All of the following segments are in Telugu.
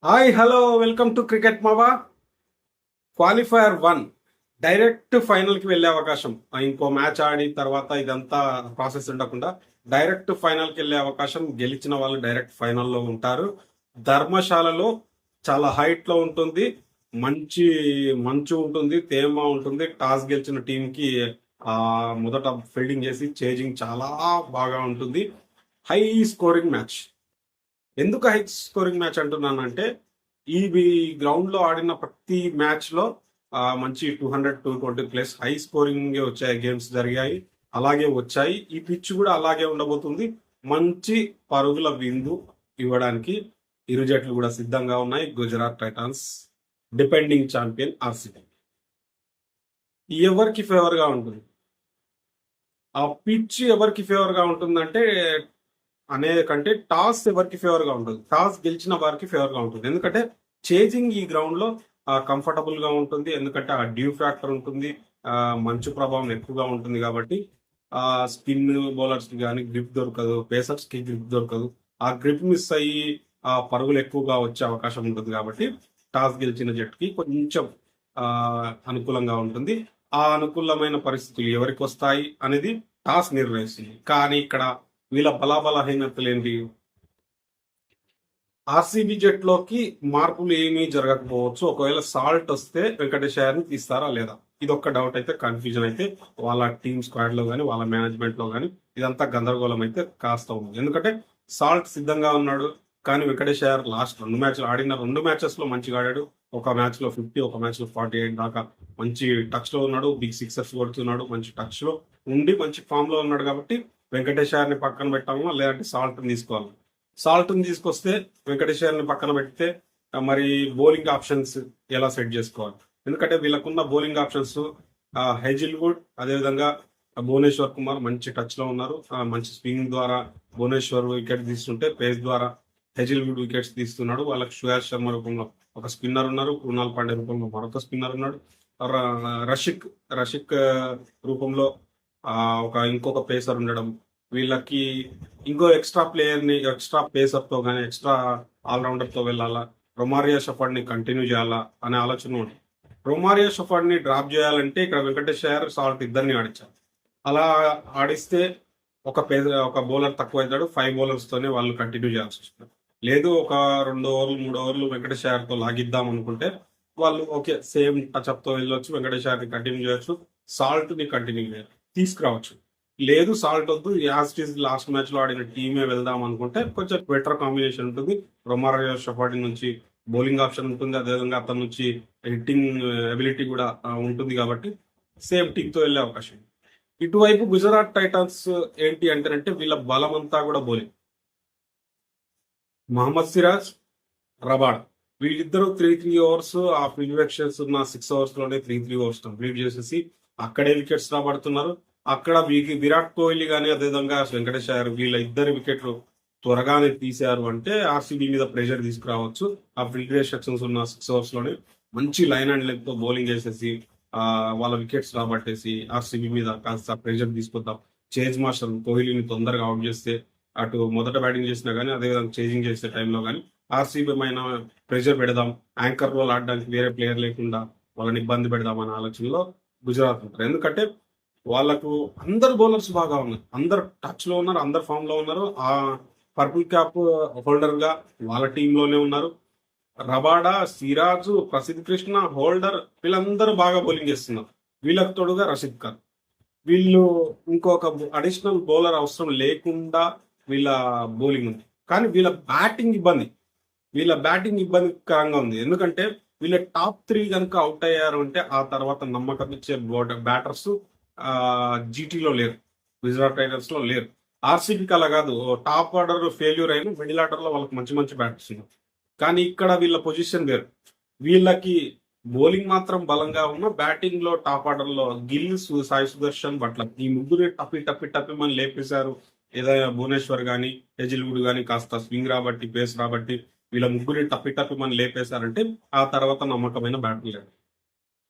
Hi hello welcome to cricket మావా. క్వాలిఫైయర్ 1 డైరెక్ట్ ఫైనల్ కి వెళ్ళే అవకాశం, ఇంకో మ్యాచ్ ఆడి తర్వాత ఇదంతా ప్రాసెస్ ఉండకుండా డైరెక్ట్ ఫైనల్ కి వెళ్ళే అవకాశం. గెలిచిన వాళ్ళు డైరెక్ట్ ఫైనల్లో ఉంటారు. ధర్మశాలలో చాలా హైట్ లో ఉంటుంది, మంచి మంచు ఉంటుంది, తేమ ఉంటుంది. టాస్ గెలిచిన టీం కి ఆ మొదట ఫీల్డింగ్ చేసి చేజింగ్ చాలా బాగా ఉంటుంది. High scoring match. ఎందుకు హై స్కోరింగ్ మ్యాచ్ అంటున్నానంటే ఈ గ్రౌండ్ లో ఆడిన ప్రతి మ్యాచ్ లో మంచి 200-220 ప్లస్ హై స్కోరింగ్ వచ్చాయి. గేమ్స్ జరిగాయి, అలాగే వచ్చాయి. ఈ పిచ్ కూడా అలాగే ఉండబోతుంది. మంచి పరుగుల విందు ఇవ్వడానికి ఇరు జట్లు కూడా సిద్ధంగా ఉన్నాయి. Gujarat Titans defending champion RCB. ఎవరికి ఫేవర్ గా ఉంటుంది? ఆ పిచ్ ఎవరికి ఫేవర్ గా ఉంటుందంటే అనే కంటే టాస్ ఎవరికి ఫేవర్ గా ఉంటుంది? టాస్ గెలిచిన వారికి ఫేవర్ గా ఉంటుంది. ఎందుకంటే చేజింగ్ ఈ గ్రౌండ్ లో కంఫర్టబుల్ గా ఉంటుంది. ఎందుకంటే ఆ డ్యూ ఫ్యాక్టర్ ఉంటుంది, మంచు ప్రభావం ఎక్కువగా ఉంటుంది. కాబట్టి ఆ స్పిన్ బౌలర్స్ కి కానీ గ్రిప్ దొరకదు, పేసర్స్ కి గ్రిప్ దొరకదు. ఆ గ్రిప్ మిస్ అయ్యి ఆ పరుగులు ఎక్కువగా వచ్చే అవకాశం ఉంటుంది. కాబట్టి టాస్ గెలిచిన జట్టుకి కొంచెం ఆ అనుకూలంగా ఉంటుంది. ఆ అనుకూలమైన పరిస్థితులు ఎవరికి వస్తాయి అనేది టాస్ నిర్ణయిస్తుంది. కానీ ఇక్కడ వీళ్ళ బలాబలహీనతలు ఏంటి? ఆర్సీబీ జట్లోకి మార్పులు ఏమీ జరగకపోవచ్చు. ఒకవేళ సాల్ట్ వస్తే వెంకటేష్ అయ్యర్ని తీస్తారా లేదా, ఇది ఒక్క డౌట్ అయితే, కన్ఫ్యూజన్ అయితే వాళ్ళ టీమ్ స్క్వాడ్ లో కానీ వాళ్ళ మేనేజ్మెంట్ లో కానీ ఇదంతా గందరగోళం అయితే కాస్త ఉంది. ఎందుకంటే సాల్ట్ సిద్ధంగా ఉన్నాడు, కానీ వెంకటేష్ అయ్యర్ లాస్ట్ 2 మ్యాచ్లు ఆడిన 2 మ్యాచెస్ లో మంచిగా ఆడాడు. ఒక మ్యాచ్ లో 50, ఒక మ్యాచ్ లో 48 దాకా మంచి టచ్ లో ఉన్నాడు. బిగ్ సిక్సర్స్ కొడుతున్నాడు, మంచి టచ్ లో ఉండి మంచి ఫామ్ లో ఉన్నాడు. కాబట్టి వెంకటేష్ అయ్యర్ని పక్కన పెట్టామా, లేదంటే సాల్ట్ని తీసుకోవాలి? సాల్ట్ని తీసుకొస్తే వెంకటేష్ అయ్యర్ని పక్కన పెడితే మరి బౌలింగ్ ఆప్షన్స్ ఎలా సెట్ చేసుకోవాలి? ఎందుకంటే వీళ్ళకున్న బౌలింగ్ ఆప్షన్స్ హెజిల్వుడ్, అదేవిధంగా భువనేశ్వర్ కుమార్ మంచి టచ్ లో ఉన్నారు. మంచి స్వింగ్ ద్వారా భువనేశ్వర్ వికెట్ తీస్తుంటే పేస్ ద్వారా హెజిల్వుడ్ వికెట్స్ తీస్తున్నాడు. వాళ్ళకి సుయాష్ శర్మ రూపంలో ఒక స్పిన్నర్ ఉన్నారు, కృణాల్ పాండే రూపంలో మరొక స్పిన్నర్ ఉన్నాడు. రషిక్ రషిక్ రూపంలో ఇంకొక పేసర్ ఉండడం, వీళ్ళకి ఇంకో ఎక్స్ట్రా ప్లేయర్ ని, ఎక్స్ట్రా పేసర్ తో కానీ ఎక్స్ట్రా ఆల్రౌండర్ తో వెళ్ళాలా, రొమారియో షఫర్డ్ ని కంటిన్యూ చేయాలా అనే ఆలోచన ఉంది. రొమారియో షఫర్డ్ ని డ్రాప్ చేయాలంటే ఇక్కడ వెంకటేష్ అయ్యర్, సాల్ట్ ఇద్దరిని ఆడించారు. అలా ఆడిస్తే ఒక బౌలర్ తక్కువ అవుతాడు. 5 బౌలర్స్ తోనే వాళ్ళు కంటిన్యూ చేయాల్సి వస్తుంది. లేదు ఒక 2 ఓవర్లు 3 ఓవర్లు వెంకటేష్ అయ్యర్ తో లాగిద్దాం అనుకుంటే వాళ్ళు ఓకే సేమ్ టచ్అప్ తో వెళ్ళొచ్చు, వెంకటేష్ అయ్యర్ ని కంటిన్యూ చేయొచ్చు, సాల్ట్ ని కంటిన్యూ చేయాలి, తీసుకురావచ్చు. లేదు సాల్ట్ వద్దు, యాస్టీస్ లాస్ట్ మ్యాచ్ లో ఆడిన టీమే వెళ్దాం అనుకుంటే కొంచెం బెటర్ కాంబినేషన్ ఉంటుంది. రొమారియో షఫర్డ్ నుంచి బౌలింగ్ ఆప్షన్ ఉంటుంది, అదేవిధంగా అతని నుంచి హిట్టింగ్ ఎబిలిటీ కూడా ఉంటుంది. కాబట్టి సేమ్ టీమ్ తో వెళ్ళే అవకాశం. ఇటువైపు గుజరాత్ టైటాన్స్ ఏంటి అంటే వీళ్ళ బలం అంతా కూడా బౌలింగ్. మహమ్మద్ సిరాజ్, రబాడ్, వీళ్ళిద్దరూ 3 ఓవర్స్, ఆ ప్రివెక్షన్స్ ఉన్న 6 ఓవర్స్ లోనే 3 ఓవర్స్ కంప్లీట్ చేసేసి అక్కడే వికెట్స్ రాబడుతున్నారు. అక్కడ విరాట్ కోహ్లీ కానీ అదేవిధంగా వెంకటేష్ అయ్యర్ వీళ్ళ ఇద్దరు వికెట్లు త్వరగానే తీశారు అంటే ఆర్సీబీ మీద ప్రెషర్ తీసుకురావచ్చు. ఆ ఫీల్డ్ రెస్ట్రిక్షన్స్ ఉన్న 6 ఓవర్స్ లోనే మంచి లైన్ అండ్ లెగ్ తో బౌలింగ్ చేసేసి వాళ్ళ వికెట్స్ రాబట్టేసి ఆర్సీబీ మీద కాస్త ప్రెషర్ తీసుకొద్దాం. చేజ్ మాస్టర్ కోహ్లీని తొందరగా అవుట్ చేస్తే అటు మొదట బ్యాటింగ్ చేసినా కానీ అదేవిధంగా చేజింగ్ చేసే టైంలో కానీ ఆర్సీబీ పైన ప్రెషర్ పెడదాం, యాంకర్ రోల్ ఆడడానికి వేరే ప్లేయర్ లేకుండా వాళ్ళని ఇబ్బంది పెడదాం అనే ఆలోచనలో గుజరాత్ ఉంటారు. ఎందుకంటే వాళ్ళకు అందరు బౌలర్స్ బాగా ఉన్నారు, అందరు టచ్ లో ఉన్నారు, అందరు ఫామ్ లో ఉన్నారు. ఆ పర్పుల్ క్యాప్ హోల్డర్ గా వాళ్ళ టీంలోనే ఉన్నారు. రబాడా, సిరాజు, ప్రసిద్ధ్ కృష్ణ, హోల్డర్ వీళ్ళందరూ బాగా బౌలింగ్ చేస్తున్నారు. వీళ్ళకి తోడుగా రషీద్ ఖాన్. వీళ్ళు ఇంకొక అడిషనల్ బౌలర్ అవసరం లేకుండా వీళ్ళ బౌలింగ్ ఉంది. కానీ వీళ్ళ బ్యాటింగ్ ఇబ్బందికరంగా ఉంది. ఎందుకంటే వీళ్ళ టాప్ 3 కనుక అవుట్ అయ్యారు అంటే ఆ తర్వాత నమ్మకం ఇచ్చే బ్యాటర్స్ జీటీలో లేరు, గుజరాత్ టైటన్స్ లో లేరు. ఆర్సీబీకి అలా కాదు, టాప్ ఆర్డర్ ఫెయిల్యూర్ అయిన మిడిల్ ఆర్డర్ లో వాళ్ళకి మంచి మంచి బ్యాటర్స్ ఉన్నారు. కానీ ఇక్కడ వీళ్ళ పొజిషన్ వేరు. వీళ్ళకి బౌలింగ్ మాత్రం బలంగా ఉన్న, బ్యాటింగ్ లో టాప్ ఆర్డర్ లో గిల్, సాయి సుదర్శన్, బట్ల ఈ ముగ్గురు టప్పి మనం లేపేశారు. ఏదైనా భువనేశ్వర్ గానీ హెజిల్వుడ్ గానీ కాస్త స్వింగ్ రాబట్టి పేస్ రాబట్టి వీళ్ళ ముగ్గురిని టప్పి మనం లేపేశారంటే ఆ తర్వాత నమ్మకమైన బ్యాటర్ లేడు.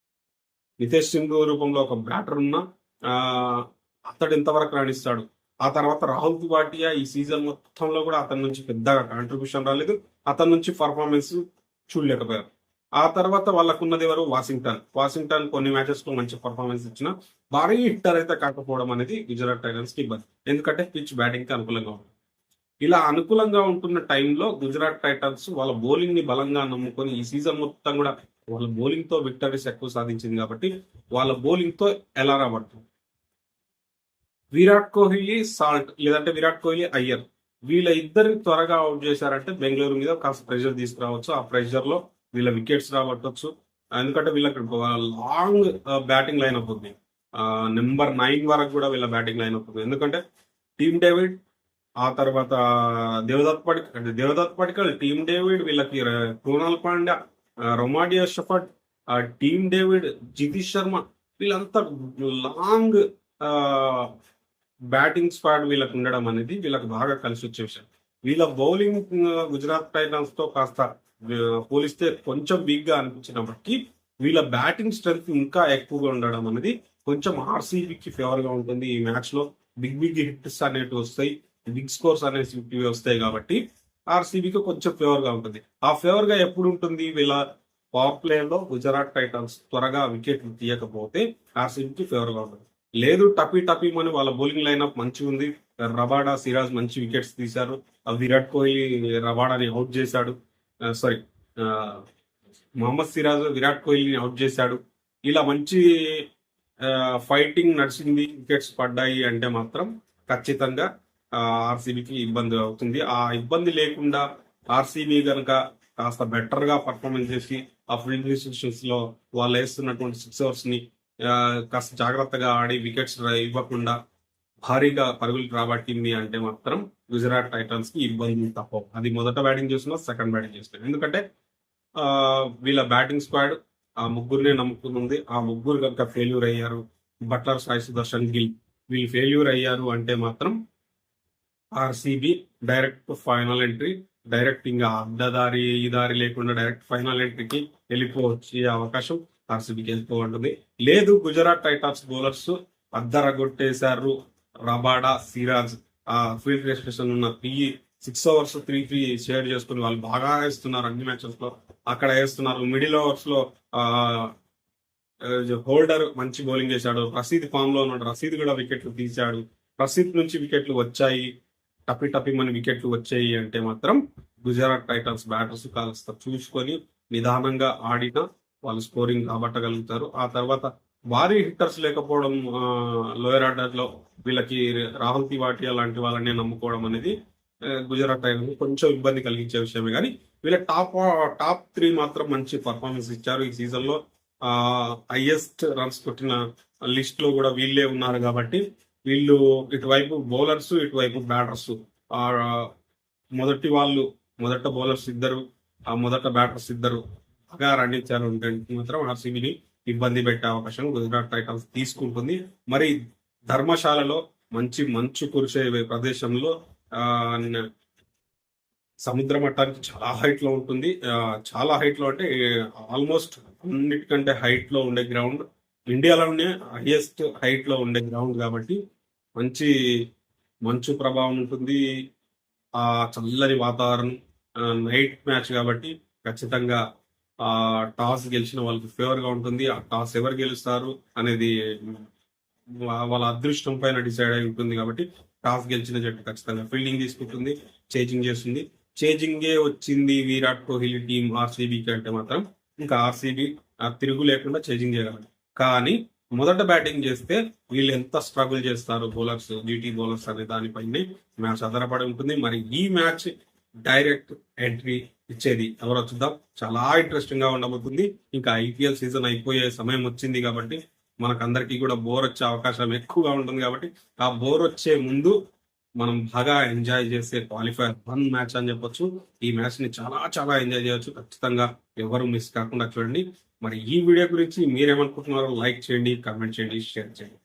నితేష్ సింగ్ రూపంలో ఒక బ్యాటర్ ఉన్నా అతడు ఎంతవరకు రాణిస్తాడు? ఆ తర్వాత రాహుల్ త్రిపాఠియా ఈ సీజన్ మొత్తంలో కూడా అతని నుంచి పెద్దగా కాంట్రిబ్యూషన్ రాలేదు. అతని నుంచి పర్ఫార్మెన్స్ చూడలేకపోయారు. ఆ తర్వాత వాళ్ళకున్నది ఎవరు? వాషింగ్టన్ కొన్ని మ్యాచెస్ లో మంచి పర్ఫార్మెన్స్ ఇచ్చిన భారీ హిట్టర్ అయితే కాకపోవడం అనేది గుజరాత్ టైటన్స్ కి ఇబ్బంది. ఎందుకంటే పిచ్ బ్యాటింగ్ కి అనుకూలంగా ఉంటుంది. ఇలా అనుకూలంగా ఉంటున్న టైంలో గుజరాత్ టైటన్స్ వాళ్ళ బౌలింగ్ ని బలంగా నమ్ముకొని ఈ సీజన్ మొత్తం కూడా వాళ్ళ బౌలింగ్ తో విక్టరీస్ ఎక్కువ సాధించింది కాబట్టి వాళ్ళ బౌలింగ్ తో ఎలా రాబడుతుంది. విరాట్ కోహ్లీ సాల్ట్ లేదంటే విరాట్ కోహ్లీ అయ్యర్ వీళ్ళ ఇద్దరిని త్వరగా అవుట్ చేశారంటే బెంగళూరు మీద కాస్త ప్రెషర్ తీసుకురావచ్చు. ఆ ప్రెషర్ లో వీళ్ళ వికెట్స్ రాబట్టవచ్చు. ఎందుకంటే వీళ్ళకి లాంగ్ బ్యాటింగ్ లైన్ అప్ ఉంది. నెంబర్ 9 వరకు కూడా వీళ్ళ బ్యాటింగ్ లైన్ అప్ ఉంది. ఎందుకంటే టీమ్ డేవిడ్, ఆ తర్వాత దేవదత్ పడికల్, టీమ్ డేవిడ్, వీళ్ళకి క్రోనాల్ పాండ్యా, రొమాడియా షఫర్ట్, టీమ్ డేవిడ్, జితీష్ శర్మ వీళ్ళంతా లాంగ్ బ్యాటింగ్ స్క్వాడ్ వీళ్ళకి ఉండడం అనేది వీళ్ళకి బాగా కలిసి వచ్చే విషయం. వీళ్ళ బౌలింగ్ గుజరాత్ టైటన్స్ తో కాస్త పోలిస్తే కొంచెం వీక్ గా అనిపించినప్పటికీ వీళ్ళ బ్యాటింగ్ స్ట్రెంత్ ఇంకా ఎక్కువగా ఉండడం అనేది కొంచెం ఆర్సీబీకి ఫేవర్ గా ఉంటుంది. ఈ మ్యాచ్ లో బిగ్ హిట్స్ అనేవి వస్తాయి, బిగ్ స్కోర్స్ అనేవి వస్తాయి కాబట్టి ఆర్సీబీకి కొంచెం ఫేవర్ గా ఉంటుంది. ఆ ఫేవర్ గా ఎప్పుడు ఉంటుంది? వీళ్ళ పవర్ ప్లే లో గుజరాత్ టైటన్స్ త్వరగా వికెట్లు తీయకపోతే ఆర్సీబీకి ఫేవర్ గా ఉంటుంది. లేదు టపీ అని వాళ్ళ బౌలింగ్ లైన్అప్ మంచిగా ఉంది. రబాడా, సిరాజ్ మంచి వికెట్స్ తీశారు. విరాట్ కోహ్లీ రబాడాని అవుట్ చేశాడు. సారీ, మొహమ్మద్ సిరాజ్ విరాట్ కోహ్లీని అవుట్ చేశాడు. ఇలా మంచి ఫైటింగ్ నడిచింది, వికెట్స్ పడ్డాయి అంటే మాత్రం ఖచ్చితంగా ఆర్సీబీకి ఇబ్బంది అవుతుంది. ఆ ఇబ్బంది లేకుండా ఆర్సీబీ కనుక కాస్త బెటర్ గా పర్ఫార్మెన్స్ చేసి ఆ ఫీల్డ్ రిస్ట్రిక్షన్స్ లో వాళ్ళు వేస్తున్నటువంటి సిక్సర్స్ ని కాస్త జాగ్రత్తగా ఆడి వికెట్స్ ఇవ్వకుండా భారీగా పరుగులు రాబట్టింది అంటే మాత్రం గుజరాత్ టైటన్స్ కి ఇబ్బంది తప్పవు. అది మొదట బ్యాటింగ్ చేస్తున్నా, సెకండ్ బ్యాటింగ్ చేస్తున్నారు. ఎందుకంటే వీళ్ళ బ్యాటింగ్ స్క్వాడ్ ఆ ముగ్గురునే నమ్ముకుంది. ఆ ముగ్గురు కనుక ఫెయిల్యూర్ అయ్యారు, బట్లర్, సాయి సుదర్శన్, గిల్ వీళ్ళు ఫెయిల్యూర్ అయ్యారు అంటే మాత్రం RCB direct final entry, direct ఇంకా అడ్డదారి ఈ దారి లేకుండా డైరెక్ట్ ఫైనల్ ఎంట్రీకి వెళ్ళిపోవచ్చే అవకాశం ఆర్సీబీకి వెళ్ళిపోతుంది. లేదు గుజరాత్ టైటన్స్ బౌలర్స్ అద్దరగొట్టేశారు, రబాడా, సిరాజ్ ఆ ఫీల్డ్ రెస్ట్రిక్షన్ ఉన్న 6 ఓవర్స్ 3 షేర్ చేసుకుని వాళ్ళు బాగా వేస్తున్నారు. అన్ని మ్యాచెస్ లో అక్కడ వేస్తున్నారు. మిడిల్ ఓవర్స్ లో హోల్డర్ మంచి బౌలింగ్ చేశాడు. రసీద్ ఫామ్ లో ఉన్నాడు, రసీద్ కూడా వికెట్లు తీశాడు. రసీద్ నుంచి వికెట్లు వచ్చాయి, టపి మన వికెట్లు వచ్చాయి అంటే మాత్రం గుజరాత్ టైటన్స్ బ్యాటర్స్ కాస్త చూసుకొని నిదానంగా ఆడిన వాళ్ళు స్కోరింగ్ రాబట్టగలుగుతారు. ఆ తర్వాత భారీ హిట్టర్స్ లేకపోవడం లోయర్ ఆర్డర్ లో వీళ్ళకి రాహుల్ తివాటియా లాంటి వాళ్ళని నమ్ముకోవడం అనేది గుజరాత్ టైటన్స్ కొంచెం ఇబ్బంది కలిగించే విషయమే. కానీ వీళ్ళ టాప్ 3 మాత్రం మంచి పర్ఫార్మెన్స్ ఇచ్చారు. ఈ సీజన్ లో హైయెస్ట్ రన్స్ కొట్టిన లిస్ట్ లో కూడా వీళ్ళే ఉన్నారు కాబట్టి వీళ్ళు ఇటువైపు బౌలర్స్, ఇటువైపు బ్యాటర్స్, మొదట బౌలర్స్ ఇద్దరు, మొదట బ్యాటర్స్ ఇద్దరు బాగా రాణించారు అంటే మాత్రం ఆర్సీబీని ఇబ్బంది పెట్టే అవకాశం గుజరాత్ టైటన్స్ తీసుకుంటుంది. మరి ధర్మశాలలో మంచు కురిసే ప్రదేశంలో సముద్ర మట్టానికి చాలా హైట్ లో ఉంటుంది. చాలా హైట్ లో అంటే ఆల్మోస్ట్ అన్నిటికంటే హైట్ లో ఉండే గ్రౌండ్, ఇండియాలోనే హైయెస్ట్ హైట్ లో ఉండే గ్రౌండ్ కాబట్టి మంచు ప్రభావం ఉంటుంది. ఆ చల్లని వాతావరణం, నైట్ మ్యాచ్ కాబట్టి ఖచ్చితంగా టాస్ గెలిచిన వాళ్ళకి ఫేవర్ గా ఉంటుంది. ఆ టాస్ ఎవరు గెలుస్తారు అనేది వాళ్ళ అదృష్టం పైన డిసైడ్ అయి ఉంటుంది కాబట్టి టాస్ గెలిచిన జట్టు ఖచ్చితంగా ఫీల్డింగ్ తీసుకుంటుంది, చేజింగ్ చేస్తుంది. చేజింగే వచ్చింది విరాట్ కోహ్లీ టీం ఆర్సీబీకి అంటే మాత్రం ఇంకా ఆర్సీబీ తిరుగు లేకుండా చేజింగ్ చేయగలరు. కానీ మొదట బ్యాటింగ్ చేస్తే వీళ్ళు ఎంత స్ట్రగుల్ చేస్తారు బౌలర్స్, జీటీ బౌలర్స్ అనే దానిపైనే మ్యాచ్ ఆధారపడి ఉంటుంది. మరి ఈ మ్యాచ్ డైరెక్ట్ ఎంట్రీ ఇచ్చేది ఎవరో చూద్దాం. చాలా ఇంట్రెస్టింగ్ గా ఉండబోతుంది. ఇంకా ఐపీఎల్ సీజన్ అయిపోయే సమయం వచ్చింది కాబట్టి మనకందరికీ కూడా బోర్ వచ్చే అవకాశం ఎక్కువగా ఉంటుంది. కాబట్టి ఆ బోర్ వచ్చే ముందు మనం బాగా ఎంజాయ్ చేసే క్వాలిఫైర్ 1 మ్యాచ్ అని చెప్పొచ్చు. ఈ మ్యాచ్ ని చాలా ఎంజాయ్ చేయొచ్చు. ఖచ్చితంగా ఎవరు మిస్ కాకుండా చూడండి. మరి ఈ వీడియో గురించి మీరేమనుకుంటున్నారో లైక్ చేయండి, కామెంట్ చేయండి, షేర్ చేయండి.